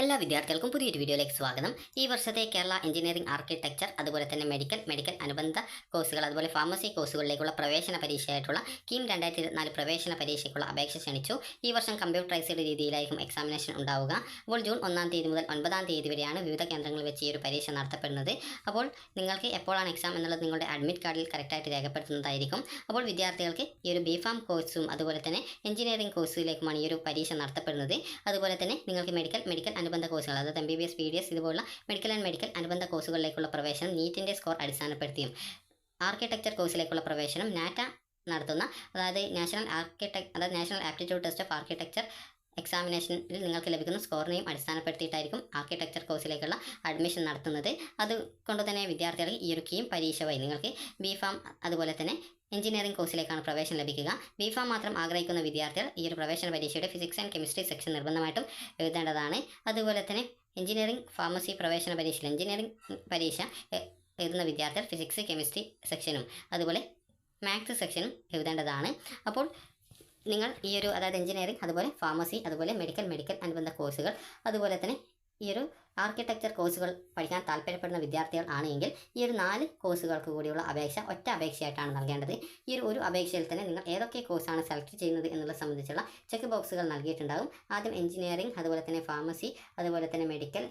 എല്ലാ വിദ്യാർത്ഥികൾക്കും പുതിയൊരു വീഡിയോയിലേക്ക് സ്വാഗതം. ഈ വർഷത്തെ കേരള എഞ്ചിനീയറിംഗ് ആർക്കിടെക്ചർ അതുപോലെ തന്നെ മെഡിക്കൽ അനുബന്ധ കോഴ്സുകൾ അതുപോലെ ഫാർമസി കോഴ്സുകളിലേക്കുള്ള പ്രവേശന പരീക്ഷയായിട്ടുള്ള കീം 2024 പ്രവേശന പരീക്ഷയ്ക്കുള്ള അപേക്ഷ ക്ഷണിച്ചു. ഈ വർഷം കമ്പ്യൂട്ടറൈസ്ഡ് രീതിയിലായിരിക്കും എക്സാമിനേഷൻ ഉണ്ടാവുക. അപ്പോൾ ജൂൺ 1-ാം തീയതി മുതൽ 9-ാം തീയതി വരെയാണ് വിവിധ കേന്ദ്രങ്ങളിൽ വെച്ച് ഈ ഒരു പരീക്ഷ നടത്തപ്പെടുന്നത്. അപ്പോൾ നിങ്ങൾക്ക് എപ്പോഴാണ് എക്സാം എന്നുള്ളത് നിങ്ങളുടെ അഡ്മിറ്റ് കാർഡിൽ കറക്റ്റായിട്ട് രേഖപ്പെടുത്തുന്നതായിരിക്കും. അപ്പോൾ വിദ്യാർത്ഥികൾക്ക് ഈ ഒരു ബിഫാം കോഴ്സും അതുപോലെ തന്നെ എഞ്ചിനീയറിംഗ് കോഴ്സിലേക്കുമാണ് ഈ ഒരു പരീക്ഷ നടത്തപ്പെടുന്നത്. അതുപോലെ തന്നെ നിങ്ങൾക്ക് മെഡിക്കൽ അനുബന്ധ കോഴ്സുകൾ അതായത് MBBS PDS ഇതുപോലുള്ള മെഡിക്കൽ അനുബന്ധ കോഴ്സുകളിലേക്കുള്ള പ്രവേശനം നീറ്റിൻ്റെ സ്കോർ അടിസ്ഥാനപ്പെടുത്തിയും ആർക്കിടെക്ചർ കോഴ്സിലേക്കുള്ള പ്രവേശനം നാറ്റ നടത്തുന്ന അതായത് national aptitude test of architecture എക്സാമിനേഷനിൽ നിങ്ങൾക്ക് ലഭിക്കുന്ന സ്കോറിനെയും അടിസ്ഥാനപ്പെടുത്തിയിട്ടായിരിക്കും ആർക്കിടെക്ചർ കോഴ്സിലേക്കുള്ള അഡ്മിഷൻ നടത്തുന്നത്. അതുകൊണ്ട് തന്നെ വിദ്യാർത്ഥികൾക്ക് ഈ ഒരു കീം പരീക്ഷ വഴി നിങ്ങൾക്ക് ബിഫാം അതുപോലെ തന്നെ എഞ്ചിനീയറിംഗ് കോഴ്സിലേക്കാണ് പ്രവേശനം ലഭിക്കുക. ബിഫാം മാത്രം ആഗ്രഹിക്കുന്ന വിദ്യാർത്ഥികൾ ഈ ഒരു പ്രവേശന പരീക്ഷയുടെ ഫിസിക്സ് ആൻഡ് കെമിസ്ട്രി സെക്ഷൻ നിർബന്ധമായിട്ടും എഴുതേണ്ടതാണ്. അതുപോലെ തന്നെ എഞ്ചിനീയറിംഗ് ഫാർമസി പ്രവേശന പരീക്ഷയിൽ എഞ്ചിനീയറിംഗ് പരീക്ഷ എഴുതുന്ന വിദ്യാർത്ഥികൾ ഫിസിക്സ് കെമിസ്ട്രി സെക്ഷനും അതുപോലെ മാത്സ് സെക്ഷനും എഴുതേണ്ടതാണ്. അപ്പോൾ നിങ്ങൾ ഈ ഒരു അതായത് എഞ്ചിനീയറിംഗ് അതുപോലെ ഫാർമസി അതുപോലെ മെഡിക്കൽ അനുബന്ധ കോഴ്സുകൾ അതുപോലെ തന്നെ ഈ ഒരു ആർക്കിടെക്ചർ കോഴ്സുകൾ പഠിക്കാൻ താല്പര്യപ്പെടുന്ന വിദ്യാർത്ഥികൾ ആണെങ്കിൽ ഈ ഒരു 4 കോഴ്സുകൾക്ക് കൂടിയുള്ള അപേക്ഷ ഒറ്റ അപേക്ഷയായിട്ടാണ് നൽകേണ്ടത്. ഈ ഒരു അപേക്ഷയിൽ തന്നെ നിങ്ങൾ ഏതൊക്കെ കോഴ്സാണ് സെലക്ട് ചെയ്യുന്നത് എന്നുള്ളത് സംബന്ധിച്ചുള്ള ചെക്ക് ബോക്സുകൾ നൽകിയിട്ടുണ്ടാകും. ആദ്യം എഞ്ചിനീയറിംഗ് അതുപോലെ തന്നെ ഫാർമസി അതുപോലെ തന്നെ മെഡിക്കൽ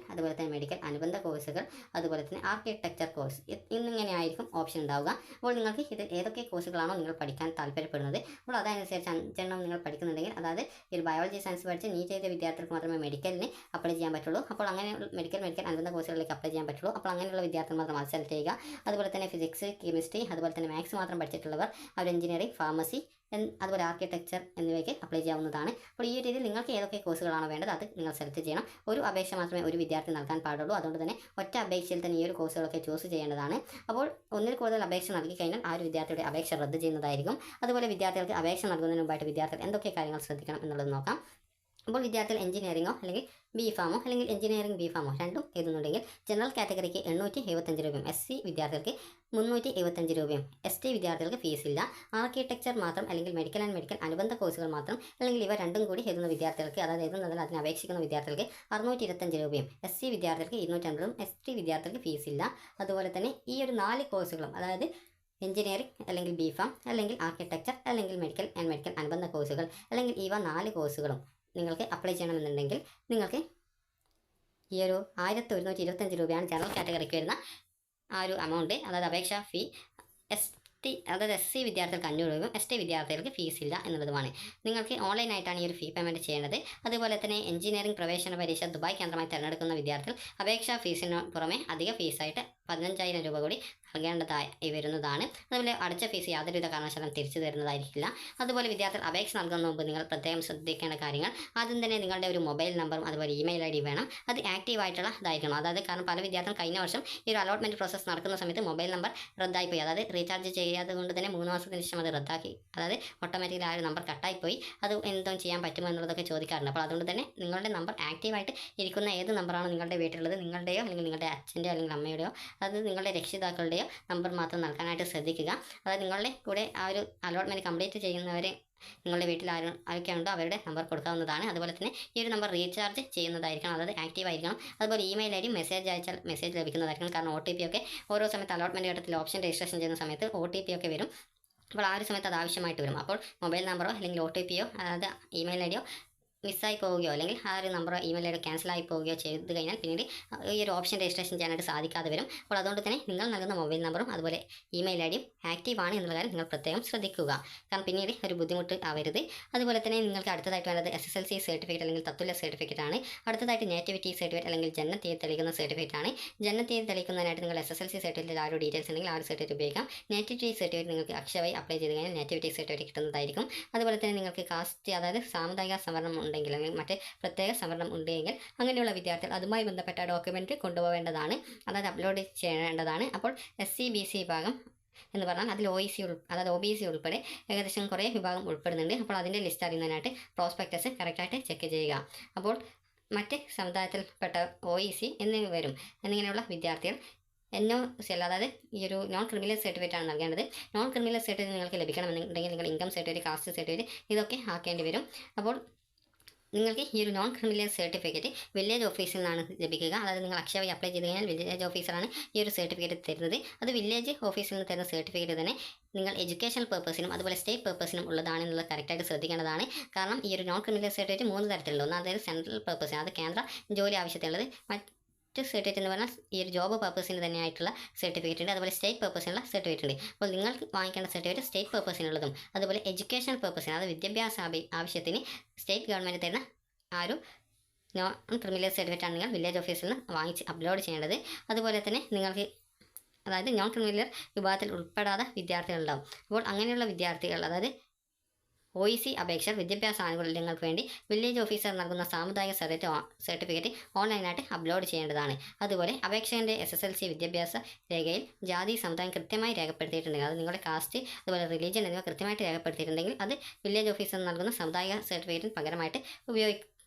അനുബന്ധ കോഴ്സുകൾ അതുപോലെ തന്നെ ആർക്കിടെക്ചർ കോഴ്സ് എന്നിങ്ങനെയായിരിക്കും ഓപ്ഷൻ ഉണ്ടാവുക. അപ്പോൾ നിങ്ങൾക്ക് ഇത് ഏതൊക്കെ കോഴ്സുകളാണോ നിങ്ങൾ പഠിക്കാൻ താല്പര്യപ്പെടുന്നത് അപ്പോൾ അതനുസരിച്ച് 5 എണ്ണം നിങ്ങൾ പഠിക്കുന്നുണ്ടെങ്കിൽ അതായത് ഈ ബയോളജി സയൻസ് പഠിച്ച് നീറ്റ് ചെയ്ത വിദ്യാർത്ഥികൾക്ക് മാത്രമേ മെഡിക്കലിന് അപ്ലൈ ചെയ്യാൻ പറ്റുള്ളൂ. അപ്പോൾ അങ്ങനെ മെഡിക്കൽ അനുബന്ധ കോഴ്സുകളിലേക്ക് അപ്ലൈ ചെയ്യാൻ പറ്റുള്ളൂ. അപ്പോൾ അങ്ങനെയുള്ള വിദ്യാർത്ഥികൾ മാത്രം അത് സെലക്ട് ചെയ്യുക. അതുപോലെ തന്നെ ഫിസിക്സ് കെമിസ്ട്രി അതുപോലെ തന്നെ മാത്സ് മാത്രം പഠിച്ചിട്ടുള്ളവർ അവർ എഞ്ചിനീയറിംഗ് ഫാർമസി അതുപോലെ ആർക്കിടെക്ചർ എന്നിവയ്ക്ക് അപ്ലൈ ചെയ്യാവുന്നതാണ്. അപ്പോൾ ഈ രീതിയിൽ നിങ്ങൾക്ക് ഏതൊക്കെ കോഴ്സുകളാണോ വേണ്ടത് അത് നിങ്ങൾ സെലക്ട് ചെയ്യണം. ഒരു അപേക്ഷ മാത്രമേ ഒരു വിദ്യാർത്ഥി നൽകാൻ പാടുള്ളൂ. അതുകൊണ്ട് തന്നെ ഒറ്റ അപേക്ഷയിൽ തന്നെ ഈ ഒരു കോഴ്സുകളൊക്കെ ചൂസ് ചെയ്യേണ്ടതാണ്. അപ്പോൾ ഒന്നിൽ കൂടുതൽ അപേക്ഷ നൽകി കഴിഞ്ഞാൽ ആ ഒരു വിദ്യാർത്ഥിയുടെ അപേക്ഷ റദ്ദ് ചെയ്യുന്നതായിരിക്കും. അതുപോലെ വിദ്യാർത്ഥികൾക്ക് അപേക്ഷ നൽകുന്നതിന് മുമ്പായിട്ട് വിദ്യാർത്ഥികൾ എന്തൊക്കെ കാര്യങ്ങൾ ശ്രദ്ധിക്കണം എന്നുള്ളത് നോക്കാം. അപ്പോൾ വിദ്യാർത്ഥികൾ എഞ്ചിനീയറിംഗോ അല്ലെങ്കിൽ ബിഫാമോ അല്ലെങ്കിൽ എഞ്ചിനീയറിംഗ് ബിഫാമോ രണ്ടും എഴുതുന്നുണ്ടെങ്കിൽ ജനറൽ കാറ്റഗറിക്ക് 875 രൂപയും SC വിദ്യാർത്ഥികൾക്ക് 375 രൂപയും ST വിദ്യാർത്ഥികൾക്ക് ഫീസില്ല. ആർക്കിടെക്ചർ മാത്രം അല്ലെങ്കിൽ മെഡിക്കൽ അനുബന്ധ കോഴ്സുകൾ മാത്രം അല്ലെങ്കിൽ ഇവ രണ്ടും കൂടി എഴുതുന്ന വിദ്യാർത്ഥികൾക്ക് അതായത് എഴുതുന്നതിൽ അതിന് അപേക്ഷിക്കുന്ന വിദ്യാർത്ഥികൾക്ക് 625 രൂപയും SC വിദ്യാർത്ഥികൾക്ക് 250 ST വിദ്യാർത്ഥികൾക്ക് ഫീസില്ല. അതുപോലെ തന്നെ ഈ ഒരു 4 കോഴ്സുകളും അതായത് എഞ്ചിനീയറിംഗ് അല്ലെങ്കിൽ ബിഫാം അല്ലെങ്കിൽ ആർക്കിടെക്ചർ അല്ലെങ്കിൽ മെഡിക്കൽ അനുബന്ധ കോഴ്സുകൾ അല്ലെങ്കിൽ ഇവ 4 കോഴ്സുകളും നിങ്ങൾക്ക് അപ്ലൈ ചെയ്യണമെന്നുണ്ടെങ്കിൽ നിങ്ങൾക്ക് ഈ ഒരു 1125 രൂപയാണ് ജനറൽ കാറ്റഗറിക്ക് വരുന്ന ആ ഒരു എമൗണ്ട് അതായത് അപേക്ഷാ ഫീ. അതായത് SC വിദ്യാർത്ഥികൾക്ക് 500 രൂപയും ST വിദ്യാർത്ഥികൾക്ക് ഫീസില്ല എന്നുള്ളതുമാണ്. നിങ്ങൾക്ക് ഓൺലൈനായിട്ടാണ് ഈ ഒരു ഫീ പേയ്മെൻറ്റ് ചെയ്യേണ്ടത്. അതുപോലെ തന്നെ എഞ്ചിനീയറിംഗ് പ്രവേശന പരീക്ഷ ദുബായ് കേന്ദ്രമായി തിരഞ്ഞെടുക്കുന്ന വിദ്യാർത്ഥികൾ അപേക്ഷാ ഫീസിന് പുറമെ അധിക ഫീസായിട്ട് 15,000 രൂപ കൂടി നൽകേണ്ടതായി വരുന്നതാണ്. അതുപോലെ അടച്ച ഫീസ് യാതൊരുവിധ കാരണവശാലും തിരിച്ചു തരുന്നതായിരിക്കില്ല. അതുപോലെ വിദ്യാർത്ഥികൾ അപേക്ഷ നൽകുന്ന മുമ്പ് നിങ്ങൾ പ്രത്യേകം ശ്രദ്ധിക്കേണ്ട കാര്യങ്ങൾ ആദ്യം തന്നെ നിങ്ങളുടെ ഒരു മൊബൈൽ നമ്പറും അതുപോലെ ഇമെയിൽ ID വേണം. അത് ആക്റ്റീവ് ആയിട്ടുള്ള ഇതായിരിക്കണം. അതായത് കാരണം പല വിദ്യാർത്ഥികളും കഴിഞ്ഞ വർഷം ഈ ഒരു അലോട്ട്മെൻറ്റ് പ്രോസസ്സ് നടക്കുന്ന സമയത്ത് മൊബൈൽ നമ്പർ റദ്ദായിപ്പോയി. അതായത് റീചാർജ് ചെയ്യാതെ കൊണ്ട് തന്നെ 3 മാസത്തിന് ശേഷം അത് റദ്ദാക്കി അതായത് ഓട്ടോമാറ്റിക്കലി ആ ഒരു നമ്പർ കട്ടായിപ്പോയി. അത് എന്തോ ചെയ്യാൻ പറ്റുമോ എന്നുള്ളതൊക്കെ ചോദിക്കാറുണ്ട്. അപ്പോൾ അതുകൊണ്ട് തന്നെ നിങ്ങളുടെ നമ്പർ ആക്റ്റീവായിട്ട് ഇരിക്കുന്ന ഏത് നമ്പറാണോ നിങ്ങളുടെ വീട്ടിലുള്ളത് നിങ്ങളുടെയോ അല്ലെങ്കിൽ നിങ്ങളുടെ അച്ഛൻ്റെയോ അല്ലെങ്കിൽ അമ്മയുടെയോ അത് നിങ്ങളുടെ രക്ഷിതാക്കളുടെയോ നമ്പർ മാത്രം നൽകാനായിട്ട് ശ്രദ്ധിക്കുക. അതായത് നിങ്ങളുടെ കൂടെ ആ ഒരു അലോട്ട്മെൻറ്റ് കംപ്ലീറ്റ് ചെയ്യുന്നവരെ നിങ്ങളുടെ വീട്ടിൽ ആരൊക്കെയുണ്ടോ അവരുടെ നമ്പർ കൊടുക്കാവുന്നതാണ്. അതുപോലെ തന്നെ ഈ ഒരു നമ്പർ റീചാർജ് ചെയ്യുന്നതായിരിക്കണം, അതായത് ആക്റ്റീവ് ആയിരിക്കണം. അതുപോലെ ഇമെയിൽ ID മെസ്സേജ് അയച്ചാൽ മെസ്സേജ് ലഭിക്കുന്നതായിരിക്കണം. കാരണം OTP ഒക്കെ ഓരോ സമയത്ത് അലോട്ട്മെൻറ്റ് ഘട്ടത്തിൽ ഓപ്ഷൻ രജിസ്ട്രേഷൻ ചെയ്യുന്ന സമയത്ത് OTP ഒക്കെ വരും. അപ്പോൾ ആ ഒരു സമയത്ത് അത് ആവശ്യമായിട്ട് വരും. അപ്പോൾ മൊബൈൽ നമ്പറോ അല്ലെങ്കിൽ OTP അതായത് ഇമെയിൽ ID മിസ്സായി പോവുകയോ അല്ലെങ്കിൽ ആ ഒരു നമ്പറോ ഇമെയിൽ ID ക്യാൻസലായി പോവുകയോ ചെയ്ത് കഴിഞ്ഞാൽ പിന്നീട് ഈ ഒരു ഓപ്ഷൻ രജിസ്ട്രേഷൻ ചെയ്യാനായിട്ട് സാധിക്കാതെ വരും. അപ്പോൾ അതുകൊണ്ട് തന്നെ നിങ്ങൾ നൽകുന്ന മൊബൈൽ നമ്പറും അതുപോലെ ഇമെയിൽ ID ആക്റ്റീവ് ആണ് എന്നുള്ള കാര്യം നിങ്ങൾ പ്രത്യേകം ശ്രദ്ധിക്കുക. കാരണം പിന്നീട് ഒരു ബുദ്ധിമുട്ട് ആവരുത്. അതുപോലെ തന്നെ നിങ്ങൾക്ക് അടുത്തതായിട്ട് വേണ്ടത് SSLC സർട്ടിഫിക്കറ്റ് അല്ലെങ്കിൽ തത്തുല്യ സർട്ടിഫിക്കറ്റ് ആണ്. അടുത്തതായിട്ട് നേറ്റിവിറ്റി സർട്ടിഫിക്കറ്റ് അല്ലെങ്കിൽ ജനനത്തീയതി തെളിയിക്കുന്ന സർട്ടിഫിക്കറ്റ് ആണ്. ജനനത്തീയതി തെളിയിക്കുന്നതിനായിട്ട് നിങ്ങൾ SSLC സർട്ടിഫിക്കറ്റിൽ ആ ഒരു ഡീറ്റെയിൽസ് ഉണ്ടെങ്കിൽ ആ ഒരു സർട്ടിഫിക്കറ്റ് ഉപയോഗിക്കാം. നേറ്റിവിറ്റി സർട്ടിഫിക്കറ്റ് നിങ്ങൾക്ക് അക്ഷയമായി അപ്ലൈ ചെയ്ത് കഴിഞ്ഞാൽ നേറ്റിവിറ്റി സർട്ടിഫിക്കറ്റ് കിട്ടുന്നതായിരിക്കും. അതുപോലെ തന്നെ നിങ്ങൾക്ക് കാസ്റ്റ് അതായത് സാമുദായിക സംവരണം ഉണ്ടെങ്കിൽ അല്ലെങ്കിൽ മറ്റ് പ്രത്യേക സംവരണം ഉണ്ടെങ്കിൽ അങ്ങനെയുള്ള വിദ്യാർത്ഥികൾ അതുമായി ബന്ധപ്പെട്ട ഡോക്യുമെൻറ്റ് കൊണ്ടുപോകേണ്ടതാണ്, അതായത് അപ്ലോഡ് ചെയ്യേണ്ടതാണ്. അപ്പോൾ SC BC വിഭാഗം എന്ന് പറഞ്ഞാൽ അതിൽ അതായത് OBC ഉൾപ്പെടെ ഏകദേശം കുറേ വിഭാഗം ഉൾപ്പെടുന്നുണ്ട്. അപ്പോൾ അതിൻ്റെ ലിസ്റ്റ് അറിയുന്നതിനായിട്ട് പ്രോസ്പെക്ടസ് കറക്റ്റായിട്ട് ചെക്ക് ചെയ്യുക. അപ്പോൾ മറ്റ് സമുദായത്തിൽപ്പെട്ട OEC എന്നിവ വരും എന്നിങ്ങനെയുള്ള വിദ്യാർത്ഥികൾ NOC അതായത് ഈ ഒരു നോൺ ക്രിമിനൽ സർട്ടിഫിക്കറ്റ് ആണ് നൽകേണ്ടത്. നോൺ ക്രിമിനൽ സർട്ടിഫിക്കറ്റ് നിങ്ങൾക്ക് ലഭിക്കണമെന്നുണ്ടെങ്കിൽ നിങ്ങൾ ഇൻകം സർട്ടിഫിക്കറ്റ് കാസ്റ്റ് സർട്ടിഫിക്കറ്റ് ഇതൊക്കെ ആക്കേണ്ടി വരും. അപ്പോൾ നിങ്ങൾക്ക് ഈ ഒരു നോൺ ക്രിമിനൽ സർട്ടിഫിക്കറ്റ് വില്ലേജ് ഓഫീസിൽ നിന്നാണ് ലഭിക്കുക. അതായത് നിങ്ങൾ അക്ഷയ വഴി അപ്ലൈ ചെയ്ത് കഴിഞ്ഞാൽ വില്ലേജ് ഓഫീസറാണ് ഈ ഒരു സർട്ടിഫിക്കറ്റ് തരുന്നത്. അത് വില്ലേജ് ഓഫീസിൽ നിന്ന് തരുന്ന സർട്ടിഫിക്കറ്റ് തന്നെ നിങ്ങൾ എഡ്യൂക്കേഷണൽ പർപ്പസിനും അതുപോലെ സ്റ്റേറ്റ് പർപ്പസിനും ഉള്ളതാണെന്നുള്ളത് കറക്റ്റായിട്ട് ശ്രദ്ധിക്കേണ്ടതാണ്. കാരണം ഈ ഒരു നോൺ ക്രിമിനൽ സർട്ടിഫിക്കറ്റ് 3 തരത്തിലുള്ള ഒന്ന്, അതായത് സെൻട്രൽ പർപ്പസിന്, അത് കേന്ദ്ര ജോലി ആവശ്യത്തിനുള്ളത്. സർട്ടിഫിക്കറ്റ് എന്ന് പറഞ്ഞാൽ ഈ ഒരു ജോബ് പർപ്പസിന് തന്നെയായിട്ടുള്ള സർട്ടിഫിക്കറ്റ് ഉണ്ട്. അതുപോലെ സ്റ്റേറ്റ് പർപ്പസിനുള്ള സർട്ടിഫിക്കറ്റ് ഉണ്ട്. അപ്പോൾ നിങ്ങൾക്ക് വാങ്ങിക്കേണ്ട സർട്ടിഫിക്കറ്റ് സ്റ്റേറ്റ് പർപ്പസിനുള്ളതും അതുപോലെ എഡ്യൂക്കേഷൻ പർപ്പസിന്, അത് വിദ്യാഭ്യാസ ആവശ്യത്തിന് സ്റ്റേറ്റ് ഗവൺമെൻറ് തരുന്ന ആ ഒരു നോൺ ക്രിമിനൽ സർട്ടിഫിക്കറ്റ് ആണ് നിങ്ങൾ വില്ലേജ് ഓഫീസിൽ നിന്ന് വാങ്ങിച്ച് അപ്ലോഡ് ചെയ്യേണ്ടത്. അതുപോലെ തന്നെ നിങ്ങൾക്ക്, അതായത് നോൺ ക്രിമിനൽ വിഭാഗത്തിൽ ഉൾപ്പെടാത്ത വിദ്യാർത്ഥികളുണ്ടാവും. അപ്പോൾ അങ്ങനെയുള്ള വിദ്യാർത്ഥികൾ, അതായത് OEC അപേക്ഷകർ വിദ്യാഭ്യാസ ആനുകൂല്യങ്ങൾക്ക് വേണ്ടി വില്ലേജ് ഓഫീസർ നൽകുന്ന സാമുദായിക സർട്ടിഫിക്കറ്റ് ഓൺലൈനായിട്ട് അപ്ലോഡ് ചെയ്യേണ്ടതാണ്. അതുപോലെ അപേക്ഷകൻ്റെ SSLC വിദ്യാഭ്യാസ രേഖയിൽ ജാതി സമുദായം കൃത്യമായി രേഖപ്പെടുത്തിയിട്ടുണ്ടെങ്കിൽ, അത് നിങ്ങളുടെ കാസ്റ്റ് അതുപോലെ റിലീജിയൻ എന്നിവ കൃത്യമായിട്ട് രേഖപ്പെടുത്തിയിട്ടുണ്ടെങ്കിൽ അത് വില്ലേജ് ഓഫീസർ നൽകുന്ന സാമുദായിക സർട്ടിഫിക്കറ്റിന് പകരമായിട്ട്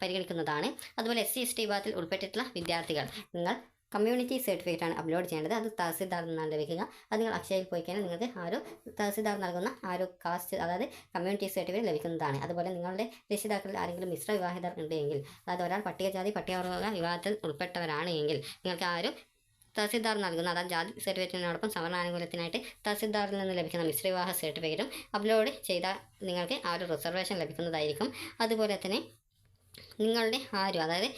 പരിഗണിക്കുന്നതാണ്. അതുപോലെ SC ST വിഭാഗത്തിൽ ഉൾപ്പെട്ടിട്ടുള്ള വിദ്യാർത്ഥികൾ, നിങ്ങൾ കമ്മ്യൂണിറ്റി സർട്ടിഫിക്കറ്റ് ആണ് അപ്ലോഡ് ചെയ്യേണ്ടത്. അത് തഹസിൽദാറിൽ നിന്നാണ് ലഭിക്കുക. അത് നിങ്ങൾ അക്ഷയയിൽ പോയി കഴിഞ്ഞാൽ നിങ്ങൾക്ക് ആ ഒരു തഹസിൽദാർ നൽകുന്ന ആ ഒരു കാസ്റ്റ്, അതായത് കമ്മ്യൂണിറ്റി സർട്ടിഫിക്കറ്റ് ലഭിക്കുന്നതാണ്. അതുപോലെ നിങ്ങളുടെ രക്ഷിതാക്കളിൽ ആരെങ്കിലും മിശ്ര വിവാഹിതർ ഉണ്ടെങ്കിൽ, അതായത് ഒരാൾ പട്ടികജാതി പട്ടികവർഗ വിഭാഗത്തിൽ ഉൾപ്പെട്ടവരാണ് എങ്കിൽ നിങ്ങൾക്ക് ആ ഒരു തഹസിൽദാർ നൽകുന്ന, അതായത് ജാതി സർട്ടിഫിക്കറ്റിനോടൊപ്പം സവർണാനുകൂല്യത്തിനായിട്ട് തഹസിൽദാറിൽ നിന്ന് ലഭിക്കുന്ന മിശ്രവിവാഹ സർട്ടിഫിക്കറ്റും അപ്ലോഡ് ചെയ്താൽ നിങ്ങൾക്ക് ആ ഒരു റിസർവേഷൻ ലഭിക്കുന്നതായിരിക്കും. അതുപോലെ തന്നെ നിങ്ങളുടെ അതായത്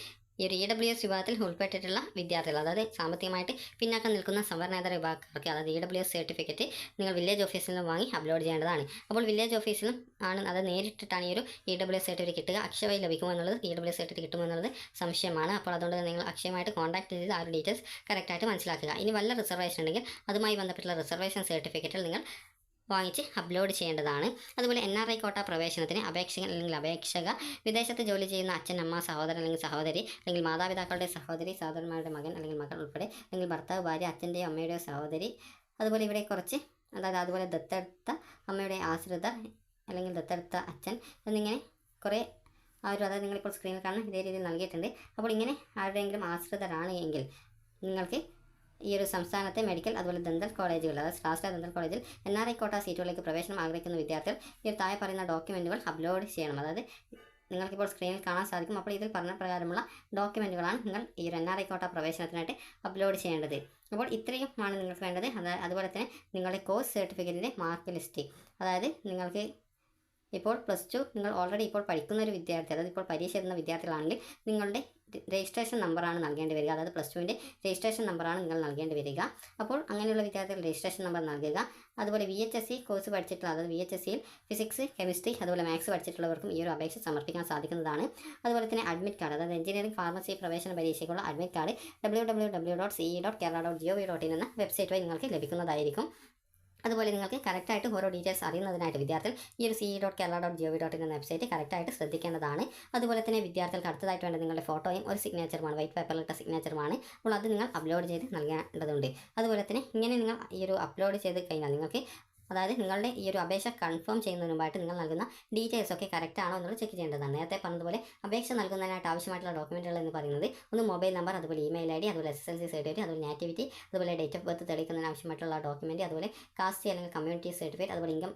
ഈ ഒരു EWS വിഭാഗത്തിൽ ഉൾപ്പെട്ടിട്ടുള്ള വിദ്യാർത്ഥികൾ, അതായത് സാമ്പത്തികമായിട്ട് പിന്നാക്കം നിൽക്കുന്ന സവർണേതര വിഭാഗക്കാർക്ക്, അതായത് EWS സർട്ടിഫിക്കറ്റ് നിങ്ങൾ വില്ലേജ് ഓഫീസിൽ നിന്ന് വാങ്ങി അപ്ലോഡ് ചെയ്യേണ്ടതാണ്. അപ്പോൾ വില്ലേജ് ഓഫീസിലും ആണ്, അത് നേരിട്ടിട്ടാണ് ഈ ഒരു EWS സർട്ടിഫിക്കറ്റ് കിട്ടുക. അക്ഷയ വഴി ലഭിക്കുമെന്നുള്ളത്, EWS സർട്ടിഫിക്കറ്റ് കിട്ടുമെന്നുള്ളത് സംശയമാണ്. അപ്പോൾ അതുകൊണ്ട് നിങ്ങൾ അക്ഷയമായിട്ട് കോൺടാക്ട് ചെയ്ത് ആ ഒരു ഡീറ്റെയിൽസ് കറക്റ്റായിട്ട് മനസ്സിലാക്കുക. ഇനി വല്ല റിസർവേഷൻ ഉണ്ടെങ്കിൽ അതുമായി ബന്ധപ്പെട്ടുള്ള റിസർവേഷൻ സർട്ടിഫിക്കറ്റിൽ നിങ്ങൾ വാങ്ങിച്ച് അപ്ലോഡ് ചെയ്യേണ്ടതാണ്. അതുപോലെ NRI കോട്ട പ്രവേശനത്തിന് അപേക്ഷകൻ അല്ലെങ്കിൽ അപേക്ഷക വിദേശത്ത് ജോലി ചെയ്യുന്ന അച്ഛൻ, അമ്മ, സഹോദരൻ അല്ലെങ്കിൽ സഹോദരി, അല്ലെങ്കിൽ മാതാപിതാക്കളുടെ സഹോദരി, സഹോദരന്മാരുടെ മകൻ അല്ലെങ്കിൽ മകൾ ഉൾപ്പെടെ, അല്ലെങ്കിൽ ഭർത്താവ്, ഭാര്യ, അച്ഛൻ്റെയോ അമ്മയുടെയോ സഹോദരി, അതുപോലെ ഇവിടെ കുറച്ച്, അതായത് അതുപോലെ ദത്തെടുത്ത അമ്മയുടെ ആശ്രിതർ അല്ലെങ്കിൽ ദത്തെടുത്ത അച്ഛൻ എന്നിങ്ങനെ കുറേ അതായത് നിങ്ങളിപ്പോൾ സ്ക്രീനിൽ കാണുന്ന ഇതേ രീതിയിൽ നൽകിയിട്ടുണ്ട്. അപ്പോൾ ഇങ്ങനെ ആരുടെയെങ്കിലും ആശ്രിതരാണ് എങ്കിൽ നിങ്ങൾക്ക് ഈ ഒരു സംസ്ഥാനത്തെ മെഡിക്കൽ അതുപോലെ ദന്തൽ കോളേജുകൾ, അതായത് ശാസ്ത്ര ദന്തൽ കോളേജിൽ NRI കോട്ട സീറ്റുകളിലേക്ക് പ്രവേശനം ആഗ്രഹിക്കുന്ന വിദ്യാർത്ഥികൾ ഈ ഒരു താഴെ പറയുന്ന ഡോക്യുമെൻറ്റുകൾ അപ്ലോഡ് ചെയ്യണം. അതായത് നിങ്ങൾക്കിപ്പോൾ സ്ക്രീനിൽ കാണാൻ സാധിക്കും. അപ്പോൾ ഇതിൽ പറഞ്ഞ പ്രകാരമുള്ള ഡോക്യുമെൻറ്റുകളാണ് നിങ്ങൾ ഈ ഒരു NRI കോട്ട പ്രവേശനത്തിനായിട്ട് അപ്ലോഡ് ചെയ്യേണ്ടത്. അപ്പോൾ ഇത്രയുമാണ് നിങ്ങൾക്ക് വേണ്ടത്. അതുപോലെ തന്നെ നിങ്ങളുടെ കോഴ്സ് സർട്ടിഫിക്കറ്റിൻ്റെ മാർക്ക് ലിസ്റ്റ്, അതായത് നിങ്ങൾക്ക് ഇപ്പോൾ +2 നിങ്ങൾ ഓൾറെഡി ഇപ്പോൾ പഠിക്കുന്ന ഒരു വിദ്യാർത്ഥി, അതായത് ഇപ്പോൾ പരീക്ഷ എഴുതുന്ന വിദ്യാർത്ഥികളാണെങ്കിൽ നിങ്ങളുടെ രജിസ്ട്രേഷൻ നമ്പറാണ് നൽകേണ്ടി വരിക. അതായത് +2ൻ്റെ രജിസ്ട്രേഷൻ നമ്പറാണ് നിങ്ങൾ നൽകേണ്ടി വരിക. അപ്പോൾ അങ്ങനെയുള്ള വിദ്യാർത്ഥികൾ രജിസ്ട്രേഷൻ നമ്പർ നൽകുക. അതുപോലെ VHSC കോഴ്സ് പഠിച്ചിട്ടുള്ള, അതായത് VHSCയിൽ ഫിസിക്സ്, കെമിസ്ട്രി അതുപോലെ മാത്സ് പഠിച്ചിട്ടുള്ളവർക്കും ഈ ഒരു അപേക്ഷ സമർപ്പിക്കാൻ സാധിക്കുന്നതാണ്. അതുപോലെ തന്നെ അഡ്മിറ്റ് കാർഡ്, അതായത് എഞ്ചിനീയറിംഗ് ഫാർമസി പ്രവേശന പരീക്ഷയ്ക്കുള്ള അഡ്മിറ്റ് കാർഡ് www.ce.kerala.gov.in എന്ന വെബ്സൈറ്റ് വഴി നിങ്ങൾക്ക് ലഭിക്കുന്നതായിരിക്കും. അതുപോലെ നിങ്ങൾക്ക് കറക്റ്റായിട്ട് ഓരോ ഡീറ്റെയിൽസ് അറിയുന്നതിനായിട്ട് വിദ്യാർത്ഥികൾ ഈ ഒരു ce.kerala.gov.in എന്ന വെബ്സൈറ്റ് കറക്റ്റായിട്ട് ശ്രദ്ധിക്കേണ്ടതാണ്. അതുപോലെ തന്നെ വിദ്യാർത്ഥികൾക്ക് അടുത്തതായിട്ട് വേണ്ട നിങ്ങളുടെ ഫോട്ടോയും ഒരു സിഗ്നേച്ചറുമാണ്, വൈറ്റ് പേപ്പറിലിട്ട സിഗ്നേച്ചറുമാണ്. അപ്പോൾ അത് നിങ്ങൾ അപ്ലോഡ് ചെയ്ത് നൽകേണ്ടതുണ്ട്. അതുപോലെ തന്നെ ഇങ്ങനെ നിങ്ങൾ ഈ ഒരു അപ്ലോഡ് ചെയ്ത് കഴിഞ്ഞാൽ നിങ്ങൾക്ക്, അതായത് നിങ്ങളുടെ ഈ ഒരു അപേക്ഷ കൺഫേം ചെയ്യുന്നതിന് മുമ്പായിട്ട് നിങ്ങൾ നൽകുന്ന ഡീറ്റെയിൽസ് ഒക്കെ കറക്റ്റ് ആണോ എന്നുള്ളത് ചെക്ക് ചെയ്യേണ്ടതാണ്. നേരത്തെ പറഞ്ഞതുപോലെ അപേക്ഷ നൽകുന്നതിനായിട്ട് ആവശ്യമായിട്ടുള്ള ഡോക്യുമെൻറ്റുകൾ എന്ന് പറയുന്നത് ഒന്ന് മൊബൈൽ നമ്പർ, അതുപോലെ ഇമെയിൽ ID, അതുപോലെ SSLC സർട്ടിഫിക്കറ്റ്, അതുപോലെ നാറ്റിവിറ്റി, അതുപോലെ ഡേറ്റ് ഓഫ് ബർത്ത് തെളിയിക്കുന്നതിന് ആവശ്യമായിട്ടുള്ള ഡോക്യുമെൻറ്റ്, അതുപോലെ കാസ്റ്റ് അല്ലെങ്കിൽ കമ്മ്യൂണിറ്റി സർട്ടിഫിക്കറ്റ്, അതുപോലെ ഇൻകം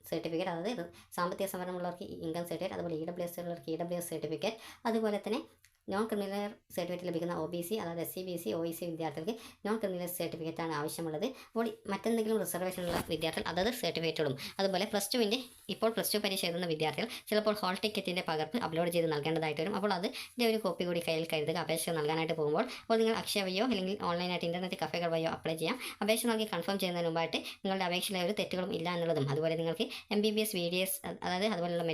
സർട്ടിഫിക്കറ്റ്, അതായത് സാമ്പത്തിക സംവരണമുള്ളവർക്ക് ഇൻകം സർട്ടിഫിക്കറ്റ്, അതുപോലെ EWS ഉള്ളവർക്ക് EWS സർട്ടിഫിക്കറ്റ്, അതുപോലെ തന്നെ നോൺ ക്രിമിനൽ സർട്ടിഫിക്കറ്റ് ലഭിക്കുന്ന OBC, അതായത് SC BC OEC വിദ്യാർത്ഥികൾക്ക് നോൺ ക്രിമിനൽ സർട്ടിഫിക്കറ്റാണ് ആവശ്യമുള്ളത്. അപ്പോൾ മറ്റെന്തെങ്കിലും റിസർവേഷനുള്ള വിദ്യാർത്ഥികൾ അതത് സർട്ടിഫിക്കറ്റുകളും, അതുപോലെ +2ൻ്റെ ഇപ്പോൾ +2 പരീക്ഷ എഴുതുന്ന വിദ്യാർത്ഥികൾ ചിലപ്പോൾ ഹോൾ ടിക്കറ്റിൻ്റെ പകർപ്പ് അപ്ലോഡ് ചെയ്ത് നൽകേണ്ടതായിട്ട് വരും. അപ്പോൾ അതിൻ്റെ ഒരു കോപ്പി കൂടി കയ്യിൽ കരുതുക അപേക്ഷ നൽകാനായിട്ട് പോകുമ്പോൾ. അപ്പോൾ നിങ്ങൾ അക്ഷയ വഴിയോ അല്ലെങ്കിൽ ഓൺലൈനായിട്ട് ഇൻ്റർനെറ്റ് കഫേകൾ വഴിയോ അപ്ലൈ ചെയ്യാം. അപേക്ഷ നൽകി കൺഫേം ചെയ്യുന്നതിന് മുമ്പായിട്ട് നിങ്ങളുടെ അപേക്ഷയിലെ ഒരു തെറ്റുകളും ഇല്ല എന്നുള്ളതും, അതുപോലെ നിങ്ങൾക്ക് MBBS VDS, അതായത് അതുപോലെയുള്ള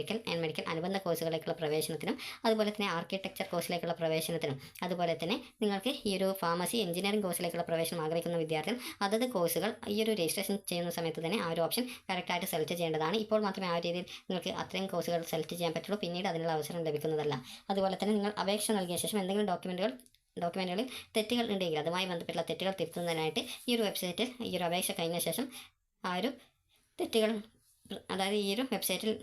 മെഡിക്കൽ അനുബന്ധ കോഴ്സുകളിലേക്കുള്ള പ്രവേശനത്തിനും, അതുപോലെ തന്നെ ആർക്കിടെക്ചർ കോഴ്സിലേക്ക് പ്രവേശനത്തിനും, അതുപോലെ തന്നെ നിങ്ങൾക്ക് ഈ ഒരു ഫാർമസി എഞ്ചിനീയറിംഗ് കോഴ്സിലേക്കുള്ള പ്രവേശനം ആഗ്രഹിക്കുന്ന വിദ്യാർത്ഥികൾ അതത് കോഴ്സുകൾ ഈ ഒരു രജിസ്ട്രേഷൻ ചെയ്യുന്ന സമയത്ത് തന്നെ ആ ഒരു ഓപ്ഷൻ കറക്റ്റായിട്ട് സെലക്ട് ചെയ്യേണ്ടതാണ്. ഇപ്പോൾ മാത്രമേ ആ രീതിയിൽ നിങ്ങൾക്ക് അത്രയും കോഴ്സുകൾ സെലക്ട് ചെയ്യാൻ പറ്റുള്ളൂ, പിന്നീട് അതിനുള്ള അവസരം ലഭിക്കുന്നതല്ല. അതുപോലെ തന്നെ നിങ്ങൾ അപേക്ഷ നൽകിയ ശേഷം എന്തെങ്കിലും ഡോക്യുമെൻറ്റുകളിൽ തെറ്റുകൾ ഉണ്ടെങ്കിൽ അതുമായി ബന്ധപ്പെട്ടുള്ള തെറ്റുകൾ തിരുത്തുന്നതിനായിട്ട് ഈ ഒരു വെബ്സൈറ്റിൽ ഈ ഒരു അപേക്ഷ കഴിഞ്ഞ ശേഷം ആ ഒരു തെറ്റുകൾ, അതായത് ഈ ഒരു വെബ്സൈറ്റിൽ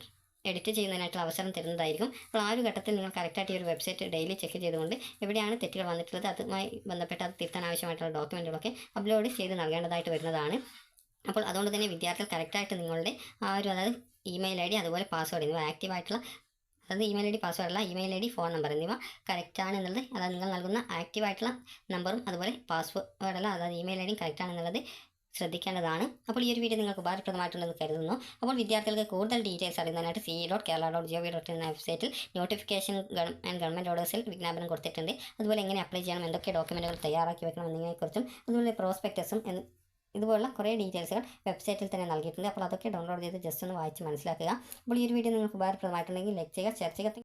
എഡിറ്റ് ചെയ്യുന്നതിനായിട്ടുള്ള അവസരം തരുന്നതായിരിക്കും. അപ്പോൾ ആ ഒരു ഘട്ടത്തിൽ നിങ്ങൾ കറക്റ്റായിട്ട് ഈ ഒരു വെബ്സൈറ്റ് ഡെയിലി ചെക്ക് ചെയ്തുകൊണ്ട് എവിടെയാണ് തെറ്റുകൾ വന്നിട്ടുള്ളത് അതുമായി ബന്ധപ്പെട്ട് അത് തിരുത്താൻ ആവശ്യമായിട്ടുള്ള ഡോക്യുമെൻറ്റുകളൊക്കെ അപ്ലോഡ് ചെയ്ത് നൽകേണ്ടതായിട്ട് വരുന്നതാണ്. അപ്പോൾ അതുകൊണ്ട് തന്നെ വിദ്യാർത്ഥികൾ കറക്റ്റായിട്ട് നിങ്ങളുടെ ആ ഒരു, അതായത് ഇമെയിൽ ID അതുപോലെ പാസ്വേഡ് എന്നിവ ആക്റ്റീവായിട്ടുള്ള അതായത് ഇമെയിൽ ഐ ഡി പാസ്വേഡല്ല, email I D phone number എന്നിവ കറക്റ്റാണ് എന്നുള്ളത്, അതായത് നിങ്ങൾ നൽകുന്ന ആക്റ്റീവായിട്ടുള്ള നമ്പറും അതുപോലെ പാസ്വേഡല്ല അതായത് ഇമെയിൽ ഐ ഡിയും കറക്റ്റാണെന്നുള്ളത് ശ്രദ്ധിക്കേണ്ടതാണ്. അപ്പോൾ ഈ ഒരു വീഡിയോ നിങ്ങൾക്ക് ഉപകാരപ്രദമായിട്ടുണ്ടെന്ന് കരുതുന്നു. അപ്പോൾ വിദ്യാർത്ഥികൾക്ക് കൂടുതൽ ഡീറ്റെയിൽസ് അറിയുന്നതിനായിട്ട് ce.kerala.gov.in എന്ന വെബ്സൈറ്റിൽ നോട്ടിഫിക്കേഷൻ ആൻഡ് ഗവൺമെൻറ് ഓർഡേഴ്സിൽ വിജ്ഞാപനം കൊടുത്തിട്ടുണ്ട്. അതുപോലെ എങ്ങനെ അപ്ലൈ ചെയ്യണം, എന്തൊക്കെ ഡോക്യുമെൻറ്റുകൾ തയ്യാറാക്കി വെക്കണം എന്നിവയെക്കുറിച്ചും അതുപോലെ പ്രോസ്പെക്ടസും ഇതുപോലുള്ള കുറേ ഡീറ്റെയിൽസുകൾ വെബ്സൈറ്റിൽ തന്നെ നൽകിയിട്ടുണ്ട്. അപ്പോൾ അതൊക്കെ ഡൗൺലോഡ് ചെയ്ത് ജസ്റ്റ് ഒന്ന് വായിച്ച് മനസ്സിലാക്കുക. അപ്പോൾ ഈ ഒരു വീഡിയോ നിങ്ങൾക്ക് ഉപകാരപ്രദമായിട്ടുണ്ടെങ്കിൽ ലൈക്ക് ചെയ്യുക, ഷെയർ ചെയ്യുക.